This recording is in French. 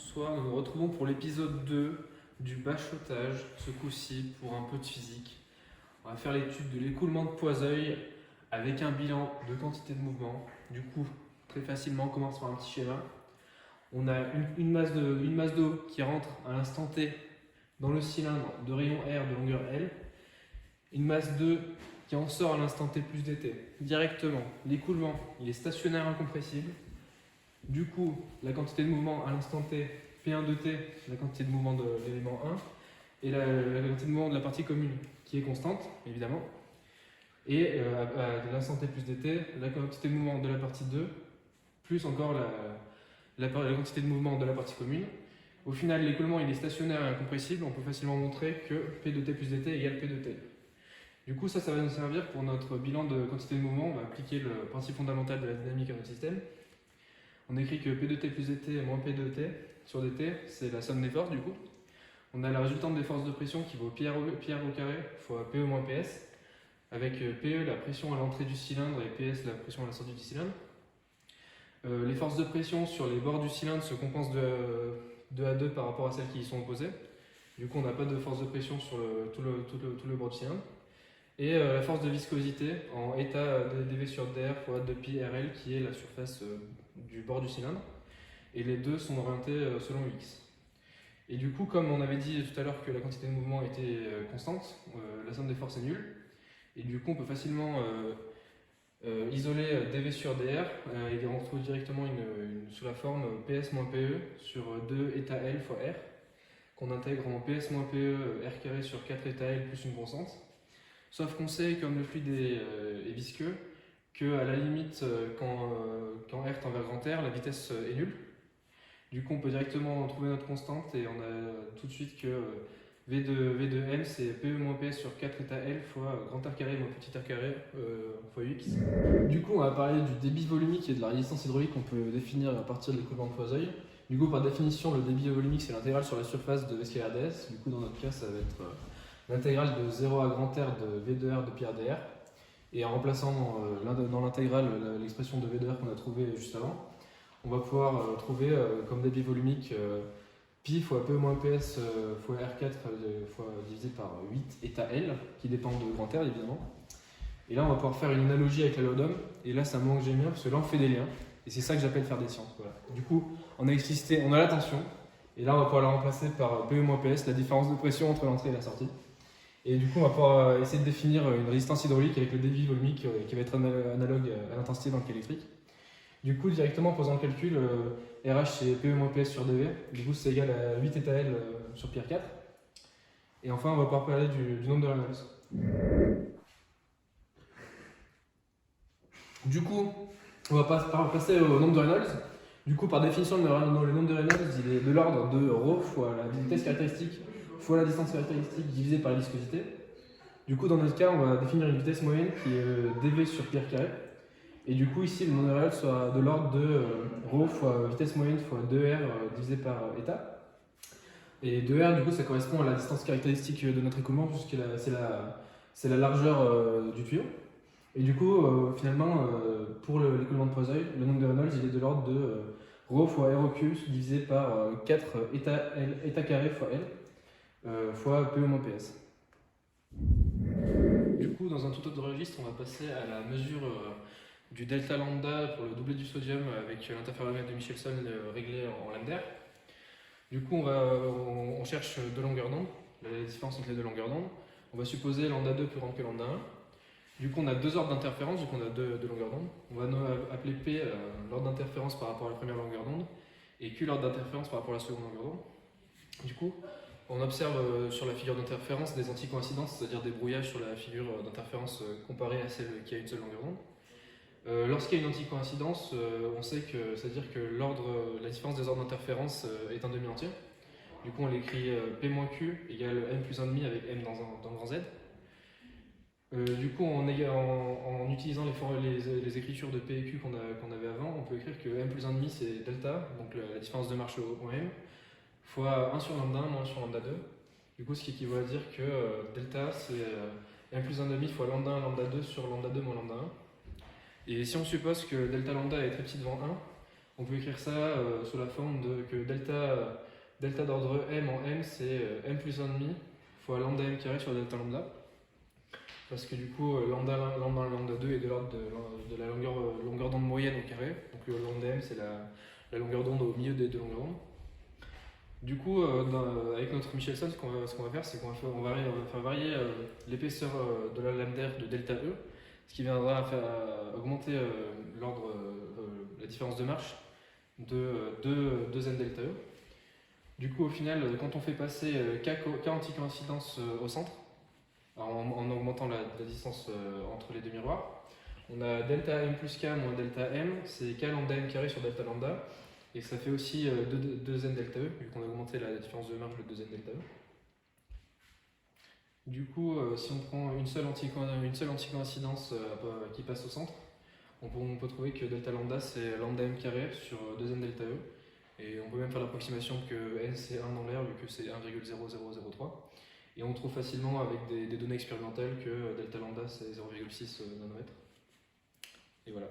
Bonsoir, nous nous retrouvons pour l'épisode 2 du bachotage, ce coup-ci pour un peu de physique. On va faire l'étude de l'écoulement de Poiseuille avec un bilan de quantité de mouvement. Du coup, très facilement, on commence par un petit schéma. On a une masse d'eau qui rentre à l'instant T dans le cylindre de rayon R de longueur L. Une masse d'eau qui en sort à l'instant T plus dt. Directement, l'écoulement, il est stationnaire incompressible. Du coup, la quantité de mouvement à l'instant T, P1 de T, la quantité de mouvement de l'élément 1, et la quantité de mouvement de la partie commune, qui est constante, évidemment. Et à l'instant T plus dt, la quantité de mouvement de la partie 2, plus encore la quantité de mouvement de la partie commune. Au final, l'écoulement il est stationnaire et incompressible, on peut facilement montrer que P de T plus dt égale P de T. Du coup, ça va nous servir pour notre bilan de quantité de mouvement. On va appliquer le principe fondamental de la dynamique à notre système. On écrit que P de T plus dt moins P de T sur dt, c'est la somme des forces du coup. On a la résultante des forces de pression qui vaut πr au carré fois PE moins PS, avec PE la pression à l'entrée du cylindre et PS la pression à la sortie du cylindre. Les forces de pression sur les bords du cylindre se compensent de à 2 par rapport à celles qui y sont opposées. Du coup, on n'a pas de force de pression sur tout le bord du cylindre. Et la force de viscosité en état dV sur dr fois 2pi RL qui est la surface du bord du cylindre. Et les deux sont orientés selon x. Et du coup, comme on avait dit tout à l'heure que la quantité de mouvement était constante, la somme des forces est nulle. Et du coup, on peut facilement isoler dV sur dr et on retrouve directement sous la forme PS moins PE sur 2 état L fois R, qu'on intègre en PS moins PE R carré sur 4 état L plus une constante. Sauf qu'on sait, comme le fluide est visqueux, qu'à la limite, quand R tend vers grand R, la vitesse est nulle. Du coup, on peut directement trouver notre constante et on a tout de suite que V de M, c'est PE moins PS sur 4 état L fois grand R carré moins petit r carré fois X. Du coup, on va parler du débit volumique et de la résistance hydraulique qu'on peut définir à partir de l'écoulement de Poiseuille. Du coup, par définition, le débit volumique, c'est l'intégrale sur la surface de V scalar ds. Du coup, dans notre cas, ça va être l'intégrale de 0 à grand R de V de R de pi R dr. Et en remplaçant dans l'intégrale l'expression de V de R qu'on a trouvée juste avant, on va pouvoir trouver comme débit volumique pi fois P moins PS fois R4 fois divisé par 8 état L, qui dépend de grand R évidemment. Et là, on va pouvoir faire une analogie avec la loi d'Ohm. Et là, c'est un moment que j'aime bien parce que là, on fait des liens. Et c'est ça que j'appelle faire des sciences. Voilà. Du coup, on a l'électricité, on a la tension. Et là, on va pouvoir la remplacer par P moins PS, la différence de pression entre l'entrée et la sortie. Et du coup, on va pouvoir essayer de définir une résistance hydraulique avec le débit volumique qui va être analogue à l'intensité dans le cas électrique. Du coup, directement en posant le calcul, RH c'est PE moins PS sur dV. Du coup, c'est égal à 8 état L sur pi R4. Et enfin, on va pouvoir parler du nombre de Reynolds. Du coup, on va passer au nombre de Reynolds. Du coup, par définition, le nombre de Reynolds, il est de l'ordre de ρ fois la vitesse caractéristique fois la distance caractéristique divisée par la viscosité. Du coup, dans notre cas, on va définir une vitesse moyenne qui est dv sur pi r carré. Et du coup, ici, le nombre de Reynolds sera de l'ordre de ρ fois vitesse moyenne fois 2r divisé par état. Et 2r, du coup, ça correspond à la distance caractéristique de notre écoulement, puisque c'est la largeur du tuyau. Et du coup, finalement, pour l'écoulement de Poiseuille, le nombre de Reynolds, il est de l'ordre de ρ fois r au cube divisé par 4 état carré fois L fois P moins PS. Du coup, dans un tout autre registre, on va passer à la mesure du delta lambda pour le doublet du sodium avec l'interféromètre de Michelson réglé en lambda. Du coup, on cherche deux longueurs d'onde, la différence entre les deux longueurs d'onde. On va supposer lambda 2 plus grand que lambda 1. Du coup, on a deux ordres d'interférence, du coup on a deux longueurs d'onde. On va appeler P l'ordre d'interférence par rapport à la première longueur d'onde et Q l'ordre d'interférence par rapport à la seconde longueur d'onde. Du coup, on observe sur la figure d'interférence des anticoïncidences, c'est-à-dire des brouillages sur la figure d'interférence comparée à celle qui a une seule longueur d'onde. Lorsqu'il y a une anticoïncidence, on sait que c'est-à-dire que la différence des ordres d'interférence est un demi-entier. Du coup, on l'écrit P moins Q égale M plus 1,5 avec M dans grand Z. Du coup, en utilisant les écritures de P et Q qu'on avait avant, on peut écrire que M plus 1,5 c'est delta, donc la différence de marche au M, fois 1 sur lambda 1 moins 1 sur lambda 2. Du coup, ce qui équivaut à dire que delta c'est M plus 1,5 fois lambda 1 lambda 2 sur lambda 2 moins lambda 1. Et si on suppose que delta lambda est très petit devant 1, On peut écrire ça sous la forme de que delta d'ordre m en m, c'est m plus 1,5 fois lambda m carré sur delta lambda. Parce que du coup, lambda 1, lambda 2 est de l'ordre de la longueur d'onde moyenne au carré. Donc lambda m, c'est la longueur d'onde au milieu des deux longueurs d'onde. Du coup, avec notre Michelson, ce qu'on va faire, c'est qu'on va faire varier l'épaisseur de la lambda de delta E, ce qui viendra augmenter la différence de marche de 2 n delta E. Du coup, au final, quand on fait passer K anticoïncidence au centre, en augmentant la distance entre les deux miroirs, on a delta m plus k moins delta m, c'est k lambda m carré sur delta lambda, et ça fait aussi 2 n delta e, vu qu'on a augmenté la différence de marge de 2 n delta e. Du coup, si on prend une seule anticoïncidence qui passe au centre, on peut trouver que delta lambda c'est lambda m carré sur 2 n delta e, et on peut même faire l'approximation que n c'est 1 dans l'air, vu que c'est 1,0003. Et on trouve facilement avec des données expérimentales que delta lambda c'est 0,6 nanomètres. Et voilà.